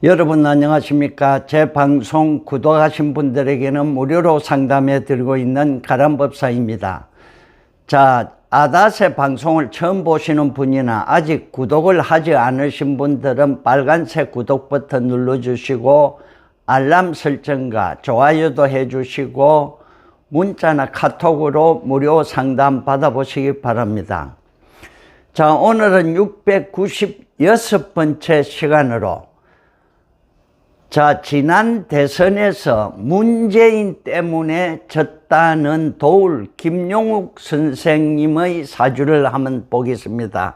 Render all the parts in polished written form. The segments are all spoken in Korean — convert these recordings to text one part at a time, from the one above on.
여러분 안녕하십니까? 제 방송 구독하신 분들에게는 무료로 상담해 드리고 있는 가람법사입니다. 자, 아닷의 방송을 처음 보시는 분이나 아직 구독을 하지 않으신 분들은 빨간색 구독 버튼 눌러주시고 알람 설정과 좋아요도 해주시고 문자나 카톡으로 무료 상담 받아보시기 바랍니다. 자, 오늘은 696번째 시간으로 자, 지난 대선에서 문재인 때문에 졌다는 도울 김용욱 선생님의 사주를 한번 보겠습니다.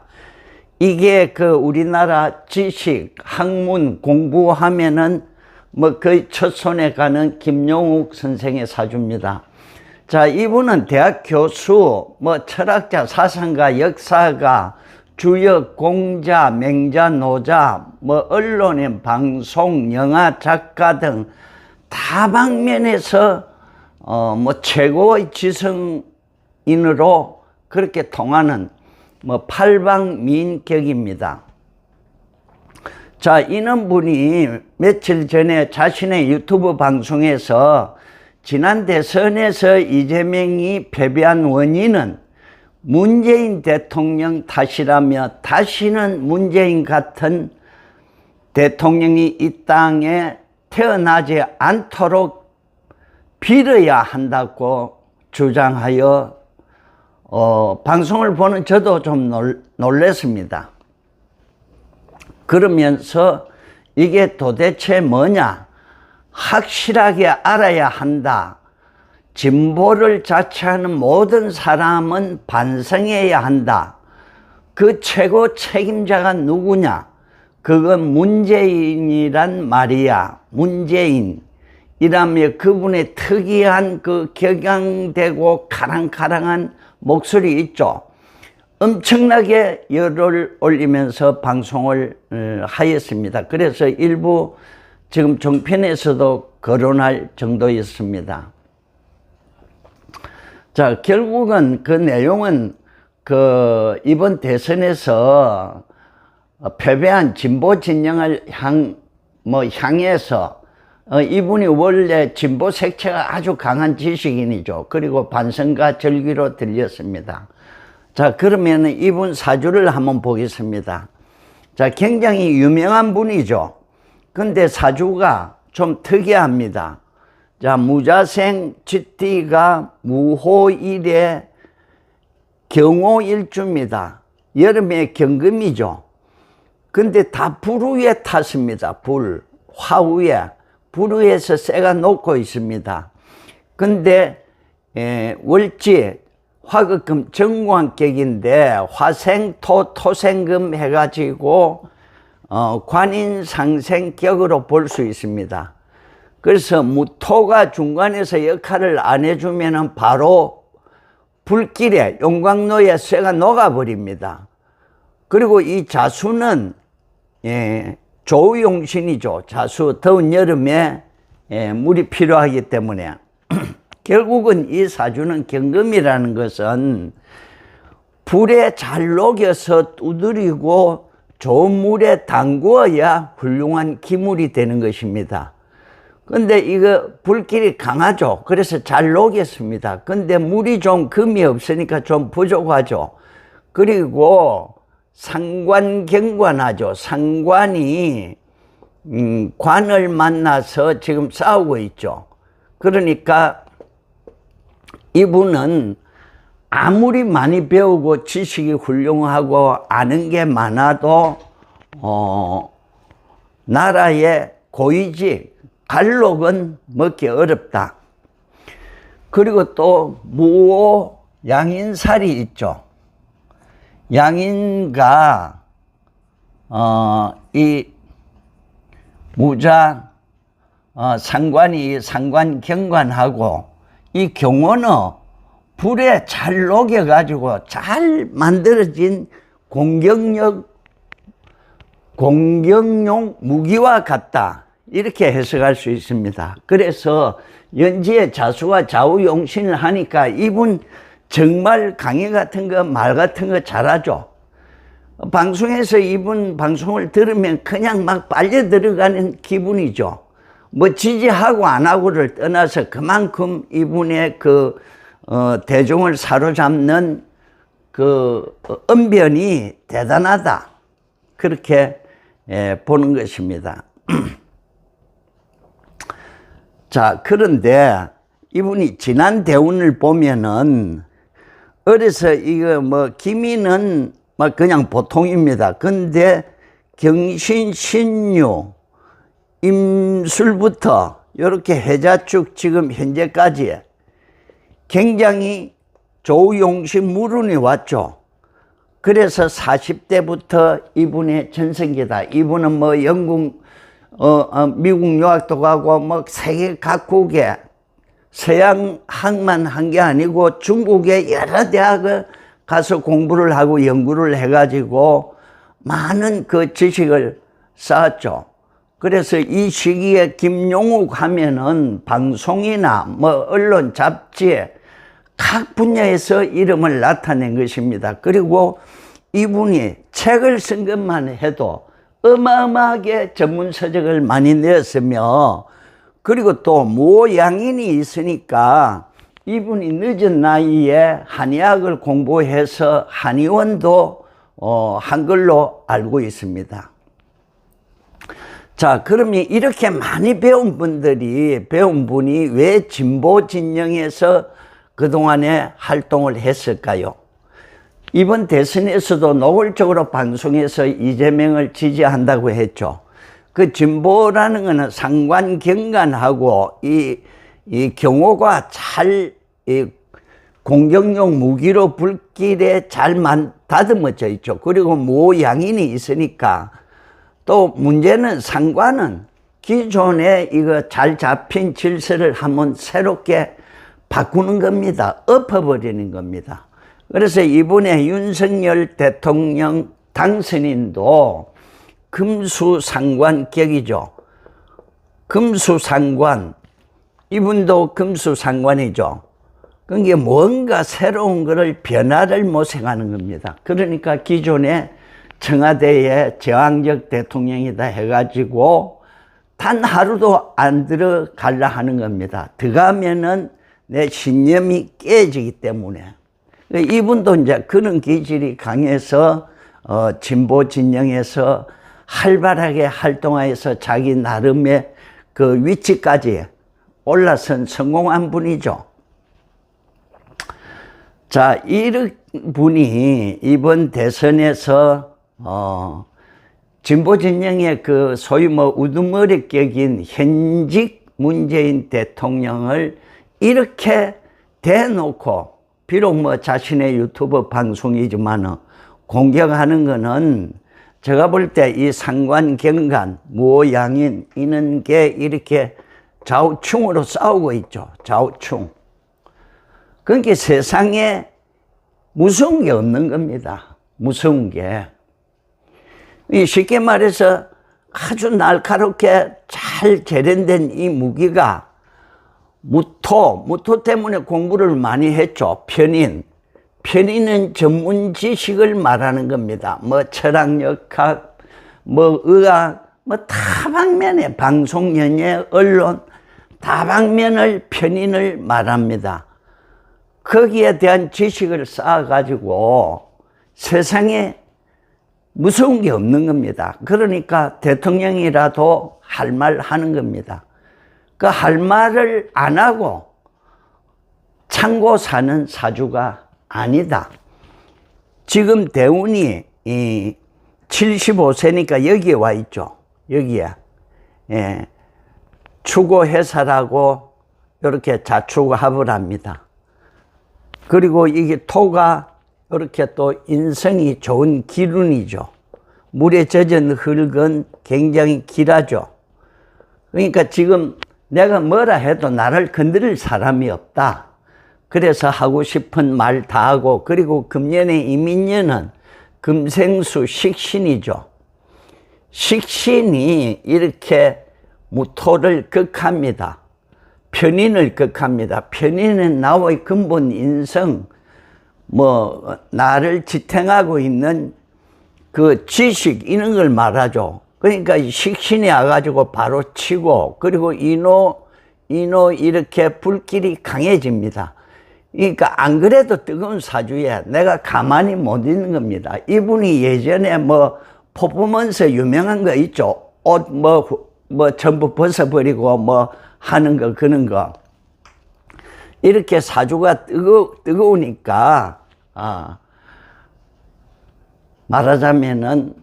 이게 우리나라 지식, 학문 공부하면은 거의 첫 손에 가는 김용욱 선생의 사주입니다. 자, 이분은 대학 교수, 철학자, 사상가, 역사가, 주역, 공자, 맹자, 노자, 언론인, 방송, 영화, 작가 등 다방면에서 최고의 지성인으로 그렇게 통하는 팔방미인격입니다. 자, 이런 분이 며칠 전에 자신의 유튜브 방송에서 지난 대선에서 이재명이 패배한 원인은 문재인 대통령 탓이라며 다시는 문재인 같은 대통령이 이 땅에 태어나지 않도록 빌어야 한다고 주장하여 방송을 보는 저도 좀 놀랐습니다. 그러면서 이게 도대체 뭐냐? 확실하게 알아야 한다. 진보를 자처하는 모든 사람은 반성해야 한다. 그 최고 책임자가 누구냐? 그건 문재인이란 말이야. 문재인이라며 그분의 특이한 그 격양되고 카랑카랑한 목소리 있죠. 엄청나게 열을 올리면서 방송을 하였습니다. 그래서 일부 지금 종편에서도 거론할 정도였습니다. 자, 결국은 그 내용은 이번 대선에서 패배한 진보 진영을 향해서 이분이 원래 진보 색채가 아주 강한 지식인이죠. 그리고 반성과 절기로 들렸습니다. 자, 그러면 이분 사주를 한번 보겠습니다. 자, 굉장히 유명한 분이죠. 근데 사주가 좀 특이합니다. 자, 무자생 쥐띠가 무호일의 경호일주입니다. 여름에 경금이죠. 근데 다 불우에 탔습니다. 화우에. 불우에서 쇠가 녹고 있습니다. 근데 월지 화극금 정관격인데 화생토 토생금 해가지고 관인상생격으로 볼 수 있습니다. 그래서 무토가 중간에서 역할을 안 해주면 바로 불길에 용광로에 쇠가 녹아버립니다. 그리고 이 자수는 조우용신이죠. 자수, 더운 여름에 물이 필요하기 때문에 결국은 이 사주는 경금이라는 것은 불에 잘 녹여서 두드리고 좋은 물에 담그어야 훌륭한 기물이 되는 것입니다. 근데 이거 불길이 강하죠. 그래서 잘 녹였습니다. 근데 물이 좀 금이 없으니까 좀 부족하죠. 그리고 상관경관하죠. 상관이 관을 만나서 지금 싸우고 있죠. 그러니까 이분은 아무리 많이 배우고 지식이 훌륭하고 아는 게 많아도 나라의 고위직 갈록은 먹기 어렵다. 그리고 또 무오 양인살이 있죠. 양인과 이 무자 상관이 상관경관하고 이 경호는 불에 잘 녹여가지고 잘 만들어진 공격용 무기와 같다. 이렇게 해석할 수 있습니다. 그래서 연지에 자수와 좌우용신을 하니까 이분 정말 강의 같은 거, 말 같은 거 잘하죠. 방송에서 이분 방송을 들으면 그냥 막 빨려 들어가는 기분이죠. 뭐 지지하고 안 하고를 떠나서 그만큼 이분의 대중을 사로잡는 언변이 대단하다. 그렇게 보는 것입니다. 자, 그런데 이분이 지난 대운을 보면은 어려서 이거 기미는 그냥 보통입니다. 근데 경신, 신유, 임술부터 이렇게 해자축 지금 현재까지 굉장히 조용신 물운이 왔죠. 그래서 40대부터 이분의 전성기다. 이분은 영국, 미국 유학도 가고 세계 각국에 서양학만 한 게 아니고 중국의 여러 대학을 가서 공부를 하고 연구를 해가지고 많은 지식을 쌓았죠. 그래서 이 시기에 김용욱 하면은 방송이나 언론, 잡지에 각 분야에서 이름을 나타낸 것입니다. 그리고 이분이 책을 쓴 것만 해도 어마어마하게 전문 서적을 많이 내었으며, 그리고 또 모양인이 있으니까 이분이 늦은 나이에 한의학을 공부해서 한의원도 한글로 알고 있습니다. 자, 그러면 이렇게 많이 배운 분이 왜 진보 진영에서 그동안에 활동을 했을까요? 이번 대선에서도 노골적으로 방송에서 이재명을 지지한다고 했죠. 그 진보라는 것은 상관경관하고 이 경호가 잘 공격용 무기로 불길에 잘 다듬어져 있죠. 그리고 모양인이 있으니까. 또 문제는 상관은 기존에 이거 잘 잡힌 질서를 한번 새롭게 바꾸는 겁니다. 엎어버리는 겁니다. 그래서 이번에 윤석열 대통령 당선인도 금수상관격이죠. 금수상관, 이분도 금수상관이죠. 그게 뭔가 새로운 것을 변화를 모색하는 겁니다. 그러니까 기존에 청와대에 저항적 대통령이다 해가지고 단 하루도 안 들어가려 하는 겁니다. 들어가면은 내 신념이 깨지기 때문에. 이분도 이제 그런 기질이 강해서 진보 진영에서 활발하게 활동하여서 자기 나름의 위치까지 올라선 성공한 분이죠. 자, 이런 분이 이번 대선에서 진보 진영의 소위 우두머리 격인 현직 문재인 대통령을 이렇게 대놓고, 비록 자신의 유튜브 방송이지만 공격하는 거는 제가 볼 때 이 상관경관, 모양인 이런 게 이렇게 좌우충으로 싸우고 있죠. 좌우충. 그러니까 세상에 무서운 게 없는 겁니다. 무서운 게. 쉽게 말해서 아주 날카롭게 잘 재련된 이 무기가 무토 때문에 공부를 많이 했죠. 편인은 전문 지식을 말하는 겁니다. 철학역학, 의학, 다방면에 방송, 연예, 언론, 다방면을 편인을 말합니다. 거기에 대한 지식을 쌓아가지고 세상에 무서운 게 없는 겁니다. 그러니까 대통령이라도 할 말 하는 겁니다. 그 할 말을 안 하고 참고 사는 사주가 아니다. 지금 대운이 75세니까 여기에 와 있죠. 여기에. 추고해사라고 이렇게 자축합을 합니다. 그리고 이게 토가 이렇게 또 인성이 좋은 기운이죠. 물에 젖은 흙은 굉장히 길하죠. 그러니까 지금 내가 뭐라 해도 나를 건드릴 사람이 없다. 그래서 하고 싶은 말 다 하고, 그리고 금년의 이민년은 금생수 식신이죠. 식신이 이렇게 무토를 극합니다. 편인을 극합니다. 편인은 나의 근본 인성, 나를 지탱하고 있는 그 지식 이런 걸 말하죠. 그러니까 식신이 와가지고 바로 치고, 그리고 인호 이렇게 불길이 강해집니다. 그러니까 안 그래도 뜨거운 사주에 내가 가만히 못 있는 겁니다. 이분이 예전에 뭐 퍼포먼스 유명한 거 있죠. 옷 전부 벗어버리고 뭐 하는 거, 그런 거. 이렇게 사주가 뜨거우니까, 말하자면은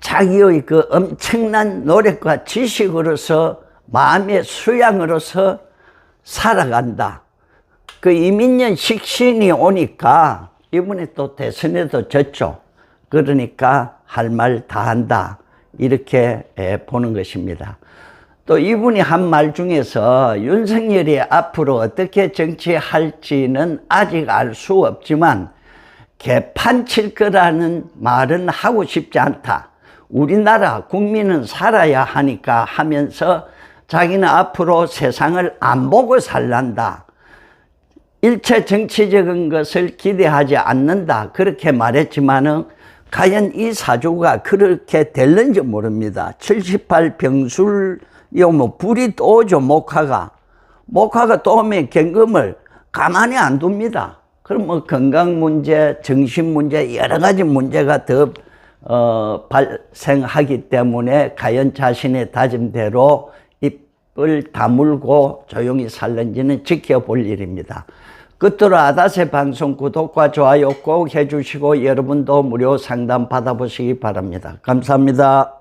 자기의 그 엄청난 노력과 지식으로서, 마음의 수양으로서 살아간다. 그 이민년 식신이 오니까 이분이 또 대선에도 졌죠. 그러니까 할 말 다 한다. 이렇게 보는 것입니다. 또 이분이 한 말 중에서 윤석열이 앞으로 어떻게 정치할지는 아직 알 수 없지만 개판 칠 거라는 말은 하고 싶지 않다. 우리나라 국민은 살아야 하니까 하면서 자기는 앞으로 세상을 안 보고 살란다. 일체 정치적인 것을 기대하지 않는다. 그렇게 말했지만은 과연 이 사주가 그렇게 될는지 모릅니다. 78 병술, 뭐 불이 또 오죠. 목화가 또 오면 경금을 가만히 안 둡니다. 그럼 뭐 건강 문제, 정신 문제, 여러 가지 문제가 더 발생하기 때문에 과연 자신의 다짐대로 입을 다물고 조용히 살는지는 지켜볼 일입니다. 끝으로 아다세 방송 구독과 좋아요 꼭 해주시고 여러분도 무료 상담 받아보시기 바랍니다. 감사합니다.